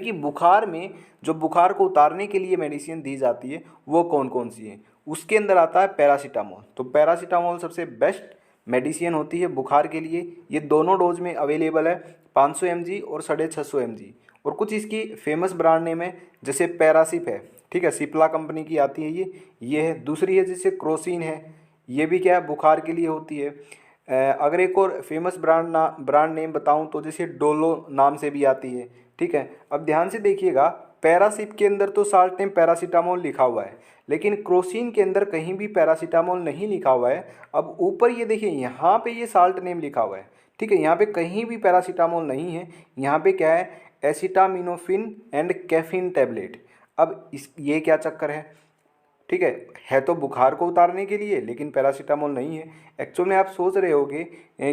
कि बुखार में जो बुखार को उतारने के लिए मेडिसिन दी जाती है वो कौन कौन सी है। उसके अंदर आता है पैरासीटामोल। तो पैरासीटामोल सबसे बेस्ट मेडिसिन होती है बुखार के लिए। ये दोनों डोज में अवेलेबल है, 500 mg और 650 mg। और कुछ इसकी फेमस ब्रांड नेम है, जैसे पैरासिप है, ठीक है, सिप्ला कंपनी की आती है ये है। दूसरी है जैसे क्रोसिन है, ये भी क्या है, बुखार के लिए होती है। अगर एक और फेमस ब्रांड नेम बताऊं तो जैसे डोलो नाम से भी आती है, ठीक है। अब ध्यान से देखिएगा, पैरासिप के अंदर तो साल्ट नेम पैरासीटामोल लिखा हुआ है, लेकिन क्रोसिन के अंदर कहीं भी पैरासीटामोल नहीं लिखा हुआ है। अब ऊपर ये देखिए, यहाँ पे ये साल्ट नेम लिखा हुआ है, ठीक है, यहाँ पे कहीं भी पैरासीटामोल नहीं है। यहाँ पे क्या है, एसिटामिनोफिन एंड कैफीन टैबलेट। अब इस ये क्या चक्कर है, ठीक है तो बुखार को उतारने के लिए, लेकिन पैरासीटामोल नहीं है। एक्चुअल में आप सोच रहे होगे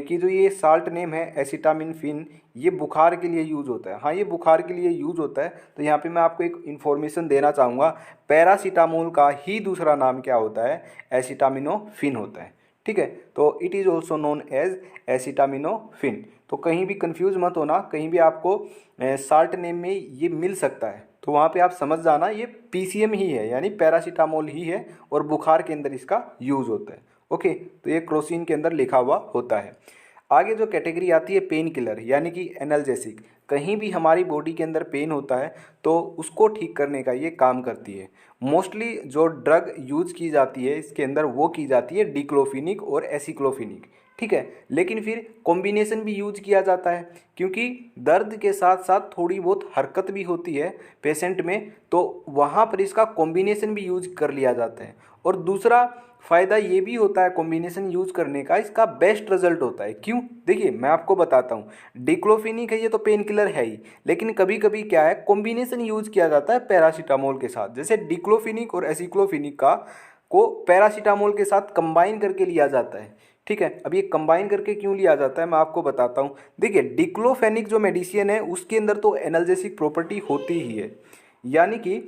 कि जो ये साल्ट नेम है एसिटामिनोफिन, ये बुखार के लिए यूज होता है। हाँ, ये बुखार के लिए यूज होता है। तो यहाँ पे मैं आपको एक इन्फॉर्मेशन देना चाहूँगा, पैरासीटामोल का ही दूसरा नाम क्या होता है, एसिटामिनोफिन होता है, ठीक है। तो it is also known as acetaminophen. तो कहीं भी कंफ्यूज मत होना, कहीं भी आपको साल्ट नेम में ये मिल सकता है तो वहाँ पे आप समझ जाना ये पीसीएम ही है, यानी पैरासीटामोल ही है, और बुखार के अंदर इसका यूज़ होता है। ओके, तो ये क्रोसिन के अंदर लिखा हुआ होता है। आगे जो कैटेगरी आती है पेन किलर यानी कि एनाल्जेसिक। कहीं भी हमारी बॉडी के अंदर पेन होता है तो उसको ठीक करने का ये काम करती है। मोस्टली जो ड्रग यूज की जाती है इसके अंदर वो की जाती है डिक्लोफिनिक और एसिक्लोफिनिक, ठीक है। लेकिन फिर कॉम्बिनेशन भी यूज किया जाता है, क्योंकि दर्द के साथ साथ थोड़ी बहुत हरकत भी होती है पेशेंट में, तो वहाँ पर इसका कॉम्बिनेशन भी यूज कर लिया जाता है। और दूसरा फ़ायदा ये भी होता है कॉम्बिनेशन यूज करने का, इसका बेस्ट रिजल्ट होता है। क्यों, देखिए मैं आपको बताता हूँ। डिक्लोफिनिक है, ये तो पेन किलर है ही, लेकिन कभी कभी क्या है, कॉम्बिनेशन यूज किया जाता है पैरासीटामोल के साथ। जैसे डिक्लोफिनिक और एसिक्लोफिनिक का को पैरासीटामोल के साथ कंबाइन करके लिया जाता है, ठीक है। अब ये कंबाइन करके क्यों लिया जाता है मैं आपको बताता हूँ। देखिए डिक्लोफेनिक जो मेडिसिन है उसके अंदर तो एनाल्जेसिक प्रॉपर्टी होती ही है, यानी कि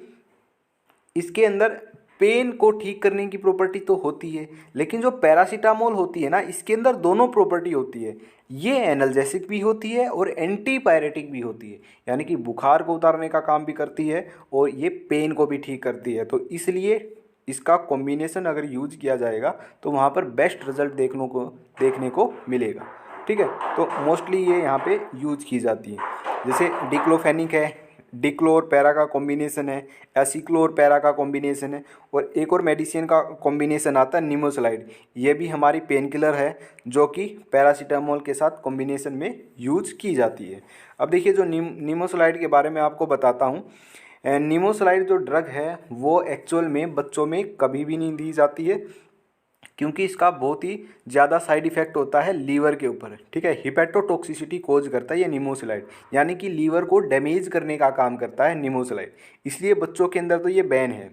इसके अंदर पेन को ठीक करने की प्रॉपर्टी तो होती है, लेकिन जो पैरासीटामोल होती है ना, इसके अंदर दोनों प्रॉपर्टी होती है। ये एनाल्जेसिक भी होती है और एंटीपायरेटिक भी होती है, यानी कि बुखार को उतारने का काम भी करती है और ये पेन को भी ठीक करती है। तो इसलिए इसका कॉम्बिनेशन अगर यूज किया जाएगा तो वहाँ पर बेस्ट रिजल्ट देखने को मिलेगा, ठीक है। तो मोस्टली ये यहाँ पे यूज की जाती है। जैसे डिक्लोफेनिक है, डिक्लो और पैरा का कॉम्बिनेशन है, एसिक्लो और पैरा का कॉम्बिनेशन है, और एक और मेडिसिन का कॉम्बिनेशन आता है निमोसलाइड। ये भी हमारी पेन किलर है जो कि पैरासीटामोल के साथ कॉम्बिनेशन में यूज की जाती है। अब देखिए जो निमोसलाइड के बारे में आपको बताता हूँ। निमोसलाइड जो ड्रग है वो एक्चुअल में बच्चों में कभी भी नहीं दी जाती है, क्योंकि इसका बहुत ही ज़्यादा साइड इफेक्ट होता है लीवर के ऊपर, ठीक है। हिपेटोटॉक्सिसिटी कोज करता है ये निमोसलाइड, यानी कि लीवर को डैमेज करने का काम करता है निमोसलाइड। इसलिए बच्चों के अंदर तो ये बैन है,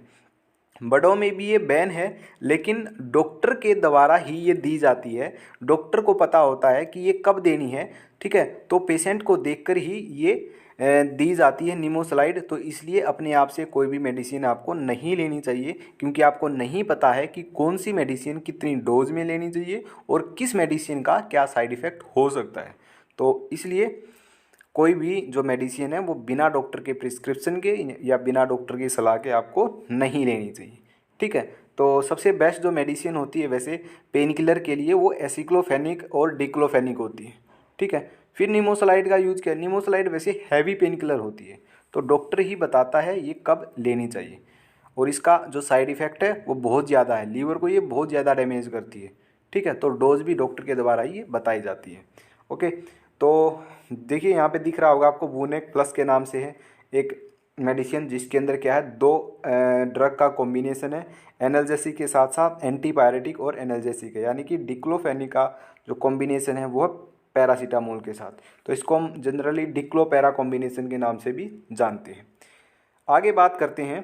बड़ों में भी ये बैन है, लेकिन डॉक्टर के द्वारा ही ये दी जाती है। डॉक्टर को पता होता है कि ये कब देनी है, ठीक है। तो पेशेंट को देखकर ही ये दी जाती है निमोसलाइड। तो इसलिए अपने आप से कोई भी मेडिसिन आपको नहीं लेनी चाहिए, क्योंकि आपको नहीं पता है कि कौन सी मेडिसिन कितनी डोज में लेनी चाहिए और किस मेडिसिन का क्या साइड इफ़ेक्ट हो सकता है। तो इसलिए कोई भी जो मेडिसिन है वो बिना डॉक्टर के प्रिस्क्रिप्शन के या बिना डॉक्टर की सलाह के आपको नहीं लेनी चाहिए, ठीक है। तो सबसे बेस्ट जो मेडिसिन होती है वैसे पेन किलर के लिए वो एसिक्लोफेनिक और डिक्लोफेनिक होती है, ठीक है। फिर निमोसलाइड का यूज किया। निमोसलाइड वैसे हैवी पेन किलर होती है, तो डॉक्टर ही बताता है ये कब लेनी चाहिए, और इसका जो साइड इफ़ेक्ट है वो बहुत ज़्यादा है, लीवर को ये बहुत ज़्यादा डैमेज करती है, ठीक है। तो डोज भी डॉक्टर के द्वारा ही बताई जाती है। ओके, तो देखिए यहाँ पे दिख रहा होगा आपको, वूनेक प्लस के नाम से है एक मेडिसिन, जिसके अंदर क्या है, दो ड्रग का कॉम्बिनेशन है। एनाल्जेसिक के साथ साथ एंटीपायरेटिक और एनाल्जेसिक है, यानी कि डिक्लोफेनिक का जो कॉम्बिनेशन है वो पैरासीटामोल के साथ। तो इसको हम जनरली डिक्लोपैरा कॉम्बिनेशन के नाम से भी जानते हैं। आगे बात करते हैं।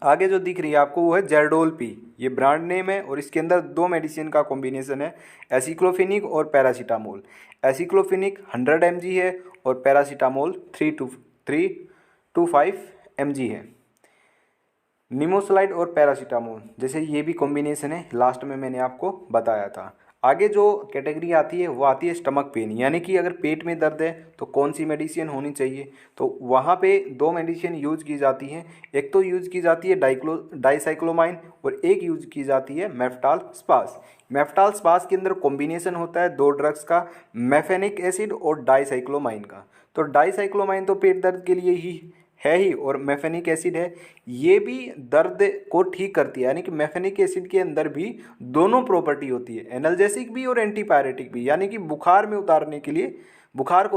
आगे जो दिख रही है आपको वो है जेरडोल पी, ये ब्रांड नेम है, और इसके अंदर दो मेडिसिन का कॉम्बिनेशन है, एसिक्लोफिनिक और पैरासीटामोल। एसिक्लोफिनिक 100 mg है और पैरासीटामोल 3 to 5 mg है। निमोसलाइड और पैरासीटामोल जैसे ये भी कॉम्बिनेशन है, लास्ट में मैंने आपको बताया था। आगे जो कैटेगरी आती है वो आती है स्टमक पेन, यानी कि अगर पेट में दर्द है तो कौन सी मेडिसिन होनी चाहिए। तो वहाँ पे दो मेडिसिन यूज की जाती हैं। एक तो यूज की जाती है डाइसाइक्लोमाइन और एक यूज की जाती है मेफ्टाल स्पास। मेफ्टाल स्पास के अंदर कॉम्बिनेशन होता है दो ड्रग्स का, मेफेनिक एसिड और डाइसाइक्लोमाइन का। तो डाइसाइक्लोमाइन तो पेट दर्द के लिए ही है ही, और मेफेनिक एसिड है, ये भी दर्द को ठीक करती है। यानी कि मेफेनिक एसिड के अंदर भी दोनों प्रॉपर्टी होती है, एनाल्जेसिक भी और एंटीपायरेटिक भी, यानी कि बुखार को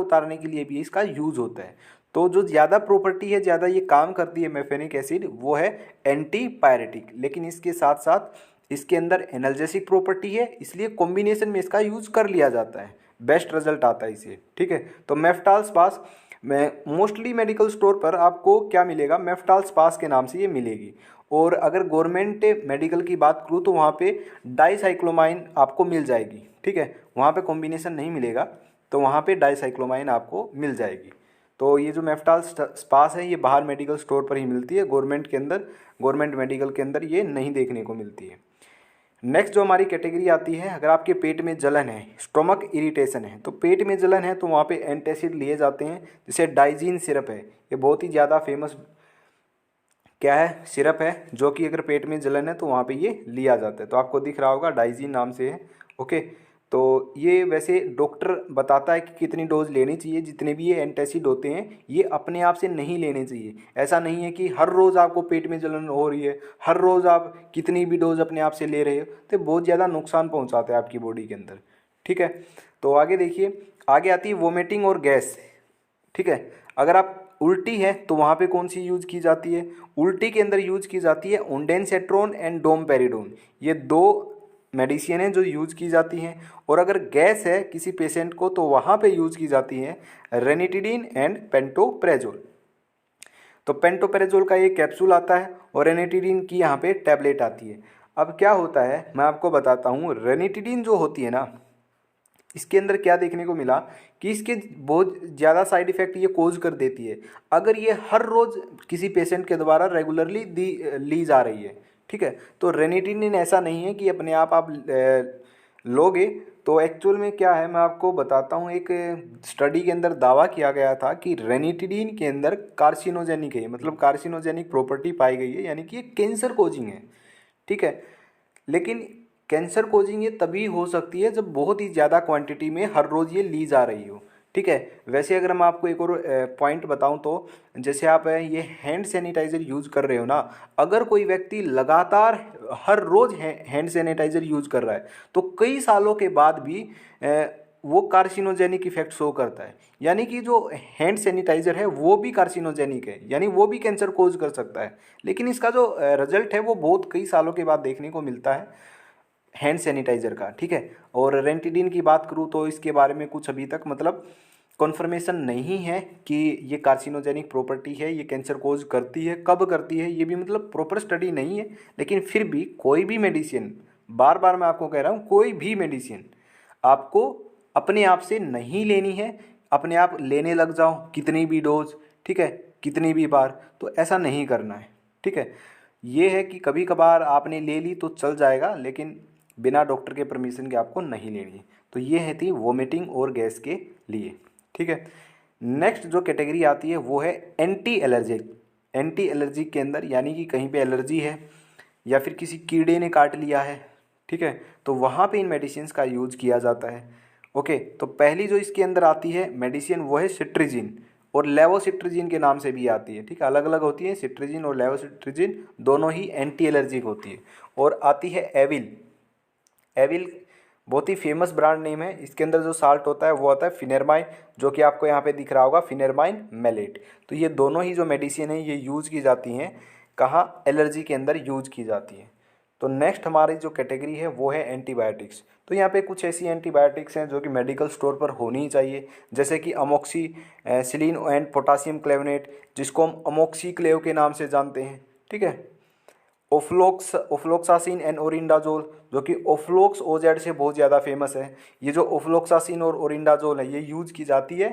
उतारने के लिए भी इसका यूज होता है। तो जो ज़्यादा प्रॉपर्टी है, ज़्यादा ये काम करती है मेफेनिक एसिड, वो है एंटीपायरेटिक। लेकिन इसके साथ साथ इसके अंदर एनाल्जेसिक प्रॉपर्टी है, इसलिए कॉम्बिनेशन में इसका यूज कर लिया जाता है, बेस्ट रिजल्ट आता है इसे। ठीक है, तो मेफ्टाल स्पास में मोस्टली मेडिकल स्टोर पर आपको क्या मिलेगा, मेफ्टाल स्पास के नाम से ये मिलेगी। और अगर गवर्नमेंट मेडिकल की बात करूँ तो वहाँ पे डाइसाइक्लोमाइन आपको मिल जाएगी। ठीक है, वहाँ पे कॉम्बिनेशन नहीं मिलेगा, तो वहाँ पे डाइसाइक्लोमाइन आपको मिल जाएगी। तो ये जो मेफ्टाल स्पास है ये बाहर मेडिकल स्टोर पर ही मिलती है, गवर्नमेंट मेडिकल के अंदर ये नहीं देखने को मिलती है। नेक्स्ट जो हमारी कैटेगरी आती है, अगर आपके पेट में जलन है, स्टोमक इरिटेशन है, तो पेट में जलन है तो वहाँ पे एंटासिड लिए जाते हैं, जैसे डाइजीन सिरप है, ये बहुत ही ज़्यादा फेमस क्या है, सिरप है, जो कि अगर पेट में जलन है तो वहाँ पे ये लिया जाता है। तो आपको दिख रहा होगा डाइजीन नाम से है। ओके, तो ये वैसे डॉक्टर बताता है कि कितनी डोज लेनी चाहिए। जितने भी ये एंटासिड होते हैं ये अपने आप से नहीं लेने चाहिए। ऐसा नहीं है कि हर रोज़ आपको पेट में जलन हो रही है, हर रोज़ आप कितनी भी डोज अपने आप से ले रहे हो, तो बहुत ज़्यादा नुकसान पहुँचाता है आपकी बॉडी के अंदर। ठीक है, तो आगे देखिए, आगे आती है वोमिटिंग और गैस। ठीक है, अगर आप उल्टी है तो वहाँ पे कौन सी यूज की जाती है, उल्टी के अंदर यूज की जाती है ओंडेनसेट्रोन एंड डोमपेरिडोन, ये दो मेडिसिन है जो यूज की जाती हैं। और अगर गैस है किसी पेशेंट को तो वहाँ पे यूज की जाती है रेनिटिडीन एंड पेंटोप्रेजोल। तो पेंटोप्रेजोल का ये कैप्सूल आता है और रेनिटिडीन की यहाँ पे टैबलेट आती है। अब क्या होता है मैं आपको बताता हूँ, रेनिटिडीन जो होती है ना, इसके अंदर क्या देखने को मिला कि इसके बहुत ज़्यादा साइड इफ़ेक्ट ये कोज कर देती है अगर ये हर रोज़ किसी पेशेंट के द्वारा रेगुलरली ली जा रही है। ठीक है, तो रेनिटिडिन ऐसा नहीं है कि अपने आप लोगे। तो एक्चुअल में क्या है मैं आपको बताता हूँ, एक स्टडी के अंदर दावा किया गया था कि रेनिटिडिन के अंदर कार्सिनोजेनिक है, मतलब कार्सिनोजेनिक प्रॉपर्टी पाई गई है, यानी कि ये कैंसर कोजिंग है। ठीक है, लेकिन कैंसर कोजिंग ये तभी हो सकती है जब बहुत ही ज़्यादा क्वांटिटी में हर रोज़ ये ली जा रही हो। ठीक है, वैसे अगर मैं आपको एक और पॉइंट बताऊं तो जैसे आप ये हैंड सैनिटाइज़र यूज़ कर रहे हो ना, अगर कोई व्यक्ति लगातार हर रोज़ हैंड सैनिटाइज़र यूज़ कर रहा है तो कई सालों के बाद भी वो कार्सिनोजेनिक इफेक्ट शो करता है। यानी कि जो हैंड सैनिटाइज़र है वो भी कार्सिनोजेनिक है, यानी वो भी कैंसर कोज कर सकता है, लेकिन इसका जो रिजल्ट है वो बहुत कई सालों के बाद देखने को मिलता है हैंड सैनिटाइज़र का। ठीक है, और रेंटिडिन की बात करूँ तो इसके बारे में कुछ अभी तक मतलब कॉन्फर्मेशन नहीं है कि ये कार्सिनोजेनिक प्रॉपर्टी है, ये कैंसर कोज करती है, कब करती है, ये भी मतलब प्रॉपर स्टडी नहीं है। लेकिन फिर भी कोई भी मेडिसिन, बार बार मैं आपको कह रहा हूँ, कोई भी मेडिसिन आपको अपने आप से नहीं लेनी है, अपने आप लेने लग जाओ कितनी भी डोज, ठीक है, कितनी भी बार, तो ऐसा नहीं करना है। ठीक है, ये है कि कभी कभार आपने ले ली तो चल जाएगा, लेकिन बिना डॉक्टर के परमिशन के आपको नहीं लेनी है। तो ये है थी वोमिटिंग और गैस के लिए। ठीक है, नेक्स्ट जो कैटेगरी आती है वो है एंटी एलर्जिक। एंटी एलर्जिक के अंदर यानी कि कहीं पे एलर्जी है या फिर किसी कीड़े ने काट लिया है, ठीक है, तो वहाँ पे इन मेडिसिन का यूज किया जाता है। ओके, तो पहली जो इसके अंदर आती है मेडिसिन वो है सिट्रिजिन और लेवोसिट्रिजिन के नाम से भी आती है। ठीक है, अलग अलग होती है, सिट्रिजिन और लेवोसिट्रिजिन दोनों ही एंटी एलर्जिक होती है। और आती है एविल। एविल बहुत ही फेमस ब्रांड नेम है, इसके अंदर जो साल्ट होता है वो होता है फिनेरमाइन, जो कि आपको यहाँ पे दिख रहा होगा फिनेरमाइन मेलेट। तो ये दोनों ही जो मेडिसिन है ये यूज़ की जाती हैं, कहाँ, एलर्जी के अंदर यूज की जाती है। तो नेक्स्ट हमारी जो कैटेगरी है वो है एंटीबायोटिक्स। तो यहाँ पे कुछ ऐसी एंटीबायोटिक्स हैं जो कि मेडिकल स्टोर पर होनी ही चाहिए, जैसे कि अमोक्सिसिलिन एंड पोटासियम क्लेवनेट, जिसको हम अमोक्सीक्लेव के नाम से जानते हैं। ठीक है, ओफ्लोक्सासिन एंड ओरिंडाजोल, जो कि ओफ्लोक्स ओजेड से बहुत ज़्यादा फेमस है। ये जो ओफ्लोक्सासिन और ओरिंडाजोल है ये यूज़ की जाती है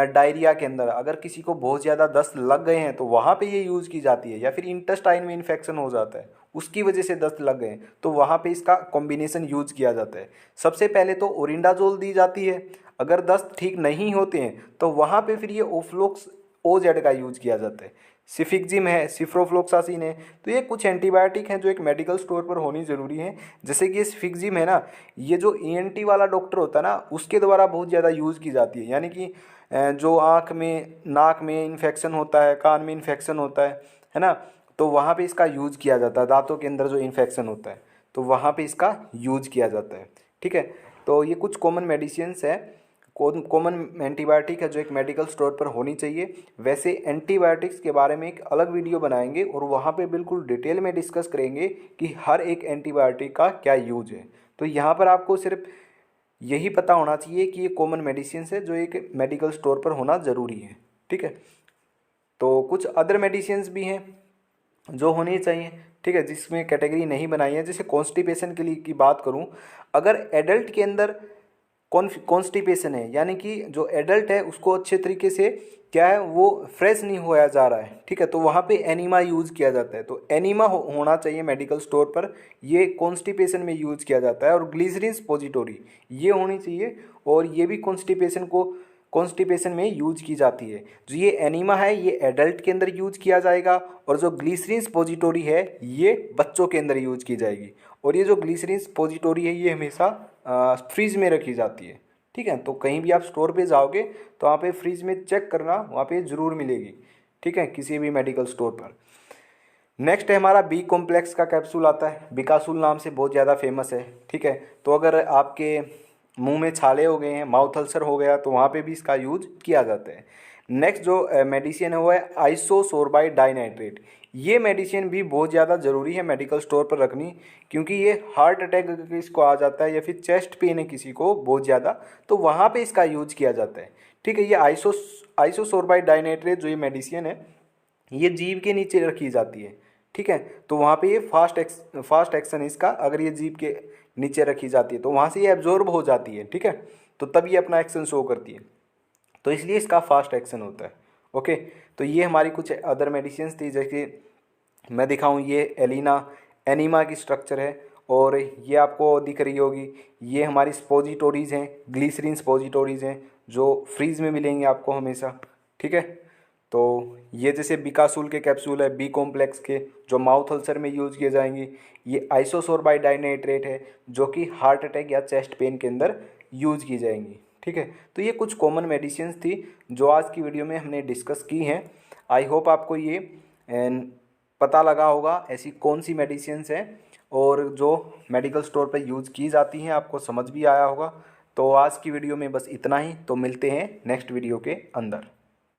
डायरिया के अंदर, अगर किसी को बहुत ज़्यादा दस्त लग गए हैं तो वहाँ पे ये यूज़ की जाती है, या फिर इंटेस्टाइन में इन्फेक्शन हो जाता है उसकी वजह से दस्त लग गए, तो वहाँ पे इसका कॉम्बिनेशन यूज किया जाता है। सबसे पहले तो ओरिंडाजोल दी जाती है। अगर दस्त ठीक नहीं होते हैं तो वहाँ पे फिर ये ओफ्लोक्स OZ का यूज किया जाता है। सिफिक्जिम है, सिफ्रोफ्लोक्सासिन है। तो ये कुछ एंटीबायोटिक हैं जो एक मेडिकल स्टोर पर होनी ज़रूरी है। जैसे कि ये सिफिक्जिम है ना, ये जो ENT वाला डॉक्टर होता है ना, उसके द्वारा बहुत ज़्यादा यूज़ की जाती है। यानी कि जो आँख में, नाक में इन्फेक्शन होता है, कान में इन्फेक्शन होता है ना, तो वहाँ पे इसका यूज़ किया जाता है। दांतों के अंदर जो इन्फेक्शन होता है तो वहाँ पे इसका यूज किया जाता है। ठीक है, तो ये कुछ कॉमन मेडिसिन्स है, कॉमन एंटीबायोटिक है जो एक मेडिकल स्टोर पर होनी चाहिए। वैसे एंटीबायोटिक्स के बारे में एक अलग वीडियो बनाएंगे और वहाँ पे बिल्कुल डिटेल में डिस्कस करेंगे कि हर एक एंटीबायोटिक का क्या यूज है। तो यहाँ पर आपको सिर्फ यही पता होना चाहिए कि ये कॉमन मेडिसिन्स है जो एक मेडिकल स्टोर पर होना ज़रूरी है। ठीक है, तो कुछ अदर मेडिसिन्स भी हैं जो होनी चाहिए। ठीक है, जिसमें कैटेगरी नहीं बनाई है। जैसे कॉन्स्टिपेशन के लिए की बात करूँ, अगर एडल्ट के अंदर कॉन्स्टिपेशन है, यानी कि जो एडल्ट है उसको अच्छे तरीके से क्या है, वो फ्रेश नहीं होया जा रहा है, ठीक है, तो वहाँ पे एनीमा यूज़ किया जाता है। तो एनीमा होना चाहिए मेडिकल स्टोर पर, ये कॉन्स्टिपेशन में यूज़ किया जाता है। और ग्लिसरीन सपोजिटोरी ये होनी चाहिए, और ये भी कॉन्स्टिपेशन में यूज की जाती है। जो ये एनीमा है ये एडल्ट के अंदर यूज किया जाएगा, और जो ग्लिसरीन सपोजिटोरी है ये बच्चों के अंदर यूज की जाएगी। और ये जो ग्लिसरीन सपोजिटोरी है ये हमेशा फ्रीज में रखी जाती है। ठीक है, तो कहीं भी आप स्टोर पे जाओगे तो वहाँ पे फ्रीज में चेक करना, वहाँ पे ज़रूर मिलेगी। ठीक है, किसी भी मेडिकल स्टोर पर। नेक्स्ट है हमारा बी कॉम्प्लेक्स का कैप्सूल आता है, बिकासूल नाम से बहुत ज़्यादा फेमस है। ठीक है, तो अगर आपके मुंह में छाले हो गए हैं, माउथ अल्सर हो गया, तो वहाँ पे भी इसका यूज किया जाता है। नेक्स्ट जो मेडिसिन है वो है आइसोसोर्बाइड डाइनाइट्रेट। ये मेडिसिन भी बहुत ज़्यादा ज़रूरी है मेडिकल स्टोर पर रखनी, क्योंकि ये हार्ट अटैक अगर इसको आ जाता है या फिर चेस्ट पेन है किसी को बहुत ज़्यादा, तो वहाँ पे इसका यूज किया जाता है। ठीक है, ये आइसोसोर्बाइड डाइनाइट्रेट जो ये मेडिसिन है ये जीभ के नीचे रखी जाती है। ठीक है, तो वहाँ पे ये फास्ट एक्शन है इसका। अगर ये जीभ के नीचे रखी जाती है तो वहाँ से ये एब्जॉर्ब हो जाती है। ठीक है, तो तब ये अपना एक्शन शो करती है, तो इसलिए इसका फास्ट एक्शन होता है। ओके, तो ये हमारी कुछ अदर मेडिसिन थी। जैसे मैं दिखाऊं, ये एनीमा की स्ट्रक्चर है, और ये आपको दिख रही होगी, ये हमारी स्पोजिटोरीज हैं, ग्लिसरीन स्पोजिटोरीज हैं जो फ्रीज में मिलेंगे आपको हमेशा। ठीक है, तो ये जैसे बिकासूल के कैप्सूल है, बी कॉम्प्लेक्स के, जो माउथ अल्सर में यूज़ किए जाएंगे। ये आइसोसोर्बाइड डाइनाइट्रेट है जो कि हार्ट अटैक या चेस्ट पेन के अंदर यूज़ की जाएंगी। ठीक है, तो ये कुछ कॉमन मेडिसिन थी जो आज की वीडियो में हमने डिस्कस की हैं। आई होप आपको ये पता लगा होगा ऐसी कौन सी मेडिसिन्स हैं और जो मेडिकल स्टोर पर यूज़ की जाती हैं, आपको समझ भी आया होगा। तो आज की वीडियो में बस इतना ही, तो मिलते हैं नेक्स्ट वीडियो के अंदर।